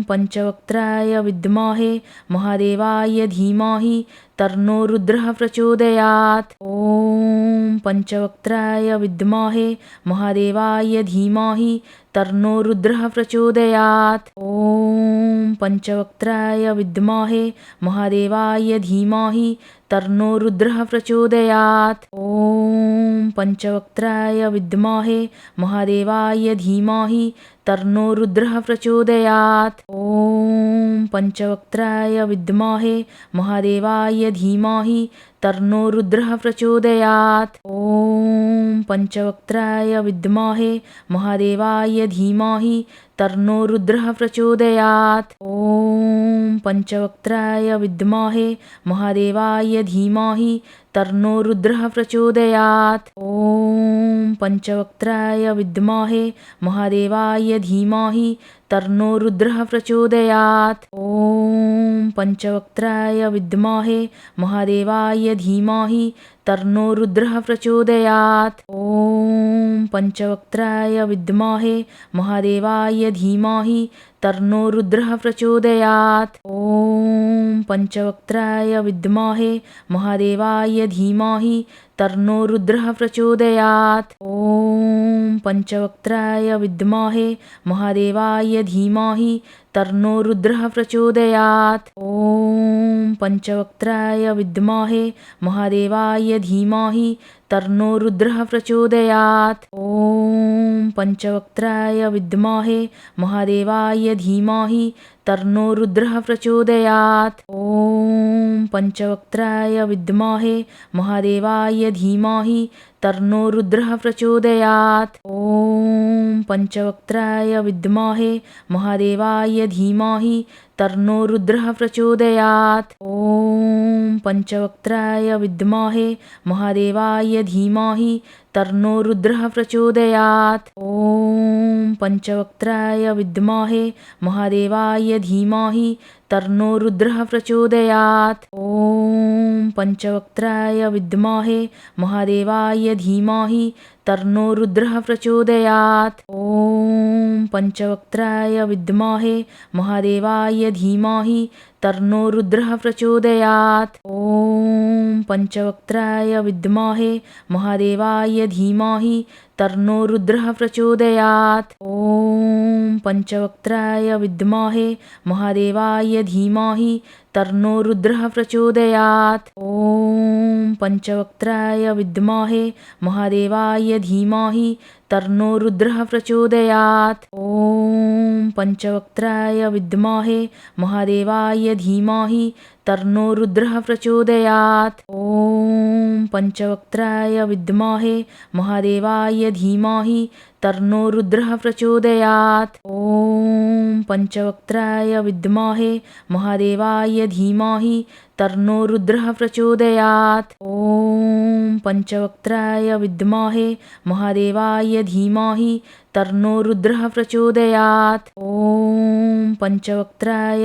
पंचवक्त्राय विद्महे महादेवाय धीमहि तन्नो रुद्रः प्रचोदयात्। ॐ पंचवक्त्राय विद्महे महादेवाय धीमहि तन्नो रुद्रः प्रचोदयात्। ॐ पंचवक्त्राय विद्महे महादेवाय धीमहि तन्नो रुद्रः प्रचोदयात्। ॐ पंचवक्त्राय विद्महे महादेवाय धीमहि तन्नो रुद्रः प्रचोदयात्। ॐ पंचवक्त्राय विद्महे महादेवाय धीमहि तन्नो रुद्रः प्रचोदयात्। ॐ पंचवक्त्राय विद्महे महादेवाय धीमहि तन्नो रुद्रः प्रचोदयात्। ॐ पंचवक्त्राय विद्महे महादेवाय धीमहि तन्नो रुद्रः प्रचोदयात्। ॐ पंचवक्त्राय विद्महे महादेवाय धीमहि तन्नो रुद्रः प्रचोदयात्। ॐ पंचवक्त्राय विद्महे महादेवाय धीमहि तन्नो रुद्रः प्रचोदयात्। ॐ पंचवक्त्राय विद्महे महादेवाय धीमहि तन्नो रुद्रः प्रचोदयात्। ॐ पंचवक्त्राय विद्महे महादेवाय धीमहि तन्नो रुद्रः प्रचोदयात्। ॐ पंचवक्त्राय विद्महे महादेवाय धीमहि तन्नो रुद्रः प्रचोदयात्। ॐ पंचवक्त्राय विद्महे महादेवाय धीमहि तन्नो रुद्रः प्रचोदयात्। ॐ पंचवक्त्राय विद्महे महादेवाय धीमहि तन्नो रुद्रः प्रचोदयात्। ॐ पंचवक्त्राय विद्महे महादेवाय धीमहि तन्नो रुद्रः प्रचोदयात्। ॐ पंचवक्त्राय विद्महे महादेवाय धीमहि तन्नो रुद्रः प्रचोदयात्। ॐ पंचवक्त्राय विद्महे महादेवाय धीमहि तन्नो रुद्रः प्रचोदयात्। ॐ पंचवक्त्राय विद्महे महादेवाय धीमहि तन्नो रुद्रः प्रचोदयात्। ॐ पंचवक्त्राय विद्महे महादेवाय धीमहि तन्नो रुद्रः प्रचोदयात्। ॐ पंचवक्त्राय विद्महे महादेवाय धीमहि तन्नो रुद्रः प्रचोदयात्। ॐ पंचवक्त्राय विद्महे महादेवाय धीमहि तन्नो रुद्रः प्रचोदयात्। ॐ पंचवक्त्राय विद्महे महादेवाय धीमहि तन्नो रुद्रः प्रचोदयात्। ॐ पंचवक्त्राय विद्महे महादेवाय धीमहि तन्नो रुद्रः प्रचोदयात्। ॐ पंचवक्त्राय विद्महे महादेवाय धीमहि तन्नो रुद्रः प्रचोदयात्। ॐ पंचवक्त्राय विद्महे महादेवाय धीमहि तन्नो रुद्रः प्रचोदयात्। ॐ पंचवक्त्राय विद्महे महादेवाय धीमहि तन्नो रुद्रः प्रचोदयात्। ॐ पंचवक्त्राय विद्महे महादेवाय धीमहि तन्नो रुद्रः प्रचोदयात्। ॐ पंचवक्त्राय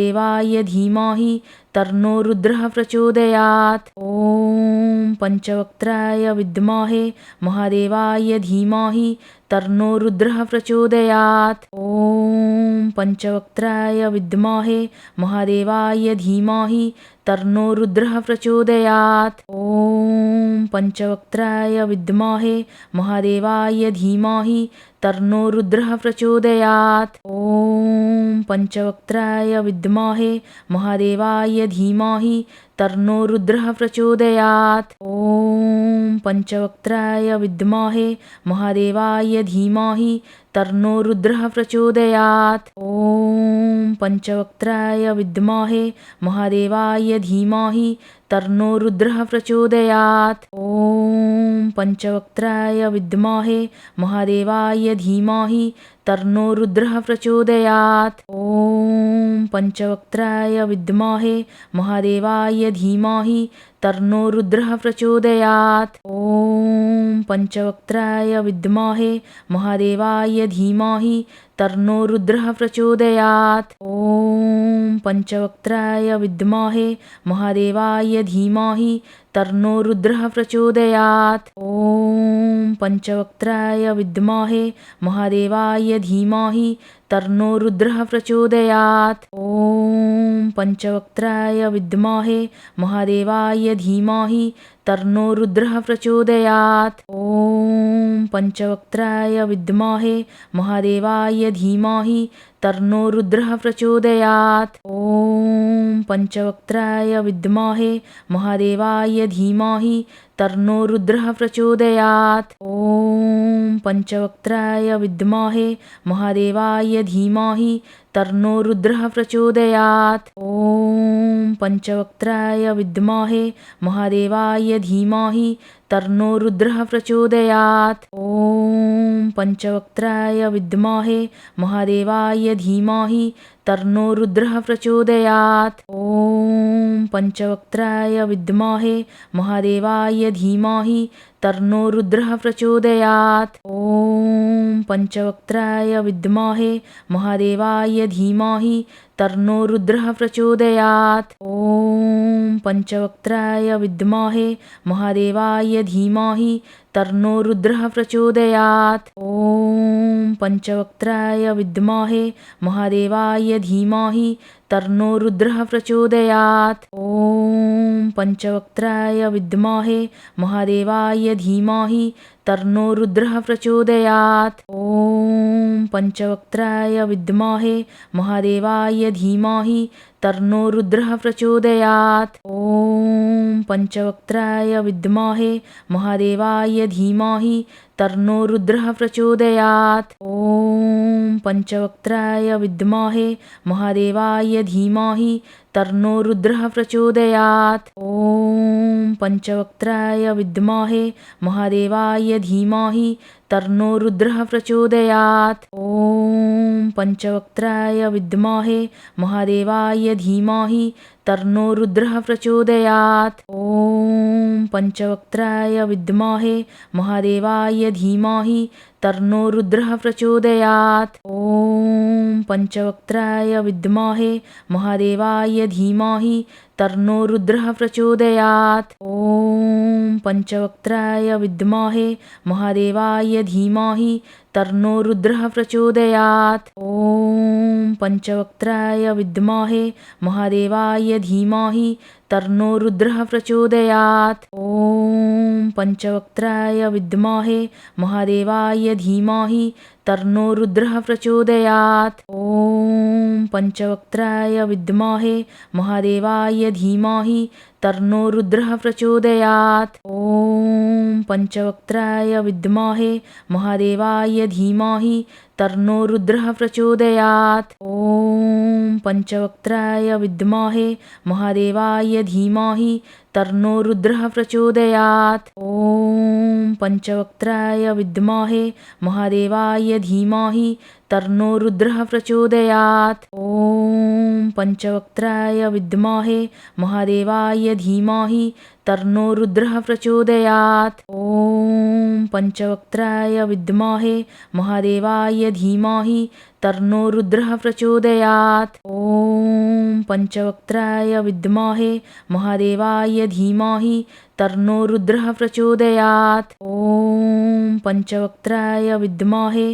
विद्महे महादेवाय धीमहि तन्नो रुद्रः प्रचोदयात्। ॐ पंचवक्त्राय विद्महे महादेवाय धीमहि तन्नो रुद्रः प्रचोदयात्। ॐ पंचवक्त्राय विद्महे महादेवाय धीमहि तन्नो रुद्रः प्रचोदयात्। ॐ पंचवक्त्राय विद्महे महादेवाय धीमहि तन्नो रुद्रः प्रचोदयात्। ॐ पंचवक्त्राय विद्महे महादेवाय धीमहि तन्नो रुद्रः प्रचोदयात्। ॐ पंचवक्त्राय विद्महे महादेवाय धीमहि तन्नो रुद्रः प्रचोदयात्। ॐ पंचवक्त्राय विद्महे महादेवाय धीमहि तन्नो रुद्रः प्रचोदयात्। ॐ पंचवक्त्राय विद्महे महादेवाय धीमहि तन्नो रुद्रः प्रचोदयात्। ॐ पंचवक्त्राय विद्महे महादेवाय धीमहि तन्नो रुद्रः प्रचोदयात्। ॐ पञ्चवक्त्राय विद्महे महादेवाय धीमहि तन्नो रुद्रः प्रचोदयात्। ॐ पञ्चवक्त्राय विद्महे महादेवाय धीमहि तन्नो रुद्रः प्रचोदयात्। ॐ पञ्चवक्त्राय विद्महे महादेवाय धीमहि तन्नो रुद्रः प्रचोदयात्। ॐ पञ्चवक्त्राय विद्महे महादेवाय धीमहि तन्नो रुद्रः प्रचोदयात्। ॐ पञ्चवक्त्राय विद्महे महादेवाय धीमहि तन्नो रुद्रः प्रचोदयात्। ॐ पञ्चवक्त्राय विद्महे महादेवाय धीमहि तन्नो रुद्रः प्रचोदयात्। ॐ पञ्चवक्त्राय विद्महे महादेवाय धीमहि तन्नो रुद्रः प्रचोदयात्। ॐ पञ्चवक्त्राय विद्महे महादेवाय धीमहि तन्नो रुद्रः प्रचोदयात्। ॐ पञ्चवक्त्राय विद्महे महादेवाय धीमहि तन्नो रुद्रः प्रचोदयात्। ॐ पञ्चवक्त्राय विद्महे महादेवाय धीमहि तन्नो रुद्रः प्रचोदयात्। ॐ पञ्चवक्त्राय विद्महे महादेवाय धीमहि तन्नो रुद्रः प्रचोदयात्। ॐ पञ्चवक्त्राय विद्महे महादेवाय धीमहि तन्नो रुद्रः प्रचोदयात्। ॐ पञ्चवक्त्राय विद्महे महादेवाय धीमहि तन्नो रुद्रः प्रचोदयात्। ॐ पञ्चवक्त्राय विद्महे महादेवाय धीमहि तन्नो रुद्रः प्रचोदयात्। ॐ पञ्चवक्त्राय विद्महे महादेवाय धीमहि तन्नो रुद्रः प्रचोदयात्। ॐ पञ्चवक्त्राय विद्महे महादेवाय धीमहि तन्नो रुद्रः प्रचोदयात्। ॐ पञ्चवक्त्राय विद्महे महादेवाय धीमहि तन्नो रुद्रः प्रचोदयात्। ॐ पञ्चवक्त्राय विद्महे महादेवाय धीमहि तन्नो रुद्रः प्रचोदयात्। ॐ पञ्चवक्त्राय विद्महे महादेवाय धीमहि तन्नो रुद्रः प्रचोदयात्। ॐ पञ्चवक्त्राय विद्महे महादेवाय धीमहि तन्नो रुद्रः प्रचोदयात्। ॐ पञ्चवक्त्राय विद्महे महादेवाय धीमहि तन्नो रुद्रः प्रचोदयात्। ॐ पञ्चवक्त्राय विद्महे महादेवाय धीमहि तन्नो रुद्रः प्रचोदयात्। ॐ पञ्चवक्त्राय विद्महे महादेवाय धीमहि तन्नो रुद्रः प्रचोदयात्। ॐ पञ्चवक्त्राय विद्महे महादेवाय धीमहि तन्नो रुद्रः प्रचोदयात्। ॐ पञ्चवक्त्राय विद्महे महादेवाय धीमहि तन्नो रुद्रः प्रचोदयात्। ॐ पञ्चवक्त्राय विद्महे महादेवाय धीमहि तन्नो रुद्रः प्रचोदयात्। ॐ पञ्चवक्त्राय विद्महे महादेवाय धीमहि तन्नो रुद्रः प्रचोदयात्। ॐ पञ्चवक्त्राय विद्महे महादेवाय धीमहि तन्नो रुद्रः प्रचोदयात्। ॐ पञ्चवक्त्राय विद्महे महादेवाय धीमहि तन्नो रुद्रः प्रचोदयात्। ॐ पञ्चवक्त्राय विद्महे महादेवाय धीमहि तन्नो रुद्रः प्रचोदयात्। ॐ पञ्चवक्त्राय विद्महे महादेवाय धीमहि तन्नो रुद्रः प्रचोदयात्। ॐ पञ्चवक्त्राय विद्महे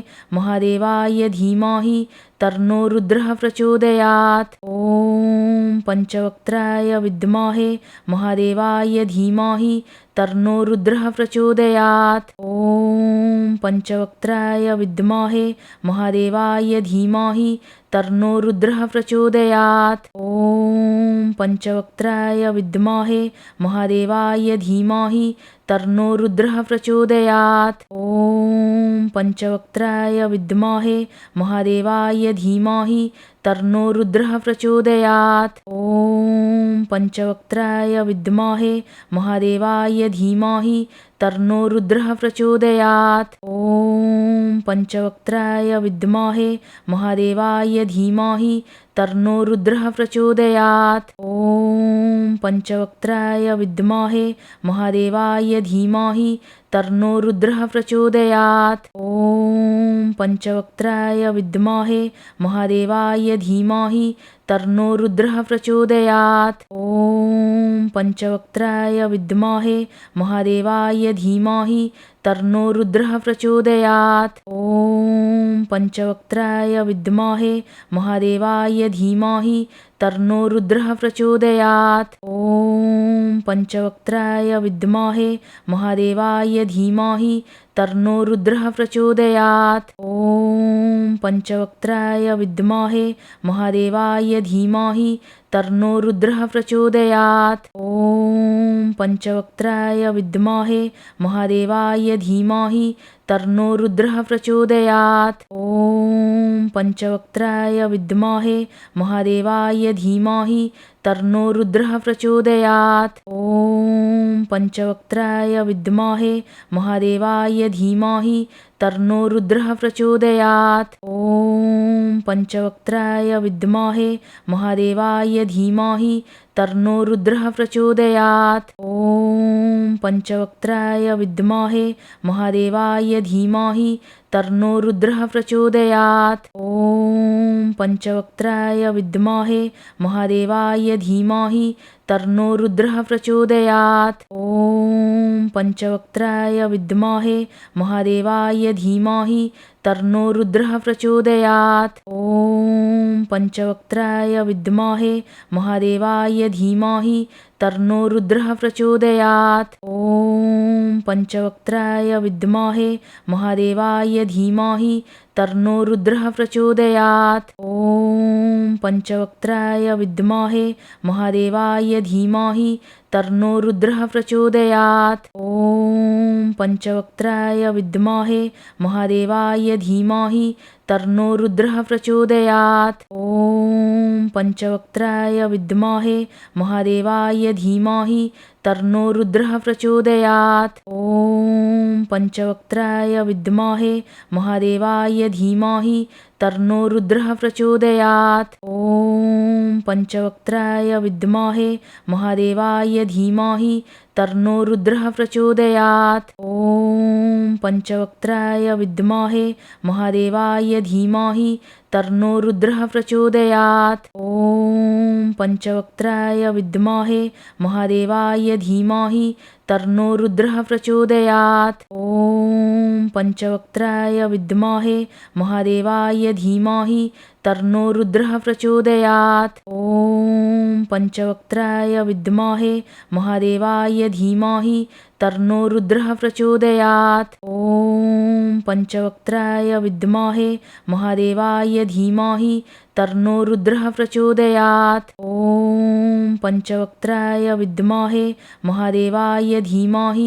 महादेवाय धीमहि तन्नो रुद्रः प्रचोदयात्। ॐ पञ्चवक्त्राय विद्महे महादेवाय धीमहि तन्नो रुद्रः प्रचोदयात्। ॐ पञ्चवक्त्राय विद्महे महादेवाय धीमहि तन्नो रुद्रः प्रचोदयात्। ॐ पञ्चवक्त्राय विद्महे महादेवाय धीमहि तन्नो रुद्रः प्रचोदयात्। ॐ पञ्चवक्त्राय विद्महे महादेवाय धीमहि तन्नो रुद्रः प्रचोदयात्। ॐ पञ्चवक्त्राय विद्महे महादेवाय धीमहि तन्नो रुद्रः प्रचोदयात्। ॐ पञ्चवक्त्राय विद्महे महादेवाय धीमहि तन्नो रुद्रः प्रचोदयात्। ॐ पञ्चवक्त्राय विद्महे महादेवाय धीमहि तन्नो रुद्रः प्रचोदयात्। ॐ पञ्चवक्त्राय विद्महे महादेवाय धीमहि तन्नो रुद्रः प्रचोदयात्। ॐ पञ्चवक्त्राय विद्महे महादेवाय धीमहि तन्नो रुद्रः प्रचोदयात्। ॐ पञ्चवक्त्राय विद्महे महादेवाय धीमहि तन्नो रुद्रः प्रचोदयात्। ॐ पञ्चवक्त्राय विद्महे महादेवाय धीमहि तन्नो रुद्रः प्रचोदयात्। ॐ पञ्चवक्त्राय विद्महे महादेवाय धीमहि तन्नो रुद्रः प्रचोदयात्। ॐ पञ्चवक्त्राय विद्महे महादेवाय धीमहि तन्नो रुद्रः प्रचोदयात्। ॐ पञ्चवक्त्राय विद्महे महादेवाय धीमहि तन्नो रुद्रः प्रचोदयात्। ॐ पञ्चवक्त्राय विद्महे महादेवाय धीमहि तन्नो रुद्रः प्रचोदयात्। ॐ पञ्चवक्त्राय विद्महे महादेवाय धीमहि तन्नो रुद्रः प्रचोदयात्। ॐ पञ्चवक्त्राय विद्महे महादेवाय धीमहि तन्नो रुद्रः प्रचोदयात्। ॐ पञ्चवक्त्राय विद्महे महादेवाय धीमहि तन्नो रुद्रः प्रचोदयात्। ॐ पञ्चवक्त्राय विद्महे महादेवाय धीमहि तन्नो रुद्रः प्रचोदयात्। ॐ पञ्चवक्त्राय विद्महे महादेवाय धीमहि तन्नो रुद्रः प्रचोदयात्। ॐ पञ्चवक्त्राय विद्महे महादेवाय धीमहि तन्नो रुद्रः प्रचोदयात्। ॐ पञ्चवक्त्राय विद्महे महादेवाय धीमहि तन्नो रुद्रः प्रचोदयात्। ॐ पञ्चवक्त्राय विद्महे महादेवाय धीमहि तन्नो रुद्रः प्रचोदयात्। ॐ पञ्चवक्त्राय विद्महे महादेवाय धीमहि तन्नो रुद्रः प्रचोदयात्। ॐ पञ्चवक्त्राय विद्महे महादेवाय धीमहि तन्नो रुद्रः प्रचोदयात्। ॐ पञ्चवक्त्राय विद्महे महादेवाय धीमहि तन्नो रुद्रः प्रचोदयात्। ॐ पञ्चवक्त्राय विद्महे महादेवाय धीमहि तन्नो रुद्रः प्रचोदयात्। ॐ पञ्चवक्त्राय विद्महे महादेवाय धीमहि तन्नो रुद्रः प्रचोदयात्। ॐ पञ्चवक्त्राय विद्महे महादेवाय धीमहि तन्नो रुद्रः प्रचोदयात्। ॐ पञ्चवक्त्राय विद्महे महादेवाय धीमहि तन्नो रुद्रः प्रचोदयात्। ॐ पञ्चवक्त्राय विद्महे महादेवाय धीमहि तन्नो रुद्रः प्रचोदयात्। ॐ पञ्चवक्त्राय विद्महे महादेवाय धीमहि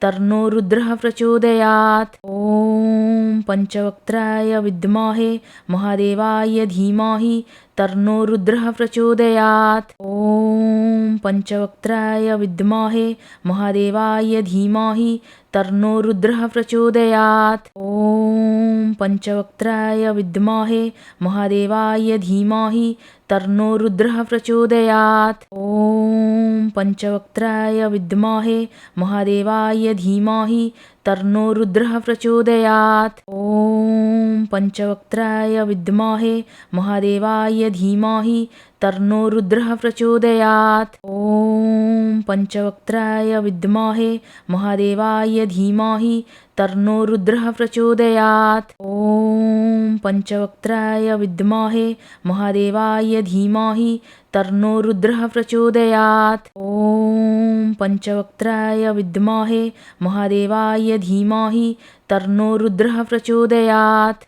तन्नो रुद्रः प्रचोदयात्। ॐ पञ्चवक्त्राय विद्महे महादेवाय धीमहि तन्नो रुद्रः प्रचोदयात्। ॐ पञ्चवक्त्राय विद्महे महादेवाय धीमहि तन्नो रुद्रः प्रचोदयात्। ॐ पञ्चवक्त्राय विद्महे महादेवाय धीमहि तन्नो रुद्रः प्रचोदयात्। ॐ पञ्चवक्त्राय विद्महे महादेवाय धीमहि तन्नो रुद्रः प्रचोदयात्। ॐ पञ्चवक्त्राय विद्महे महादेवाय धीमहि तन्नो रुद्रः प्रचोदयात्। ॐ पञ्चवक्त्राय विद्महे महादेवाय धीमहि तन्नो रुद्रः प्रचोदयात्। ॐ पञ्चवक्त्राय विद्महे महादेवाय धीमहि तन्नो रुद्रः प्रचोदयात्। ॐ पञ्चवक्त्राय विद्महे महादेवाय धीमहि तन्नो रुद्रः प्रचोदयात्।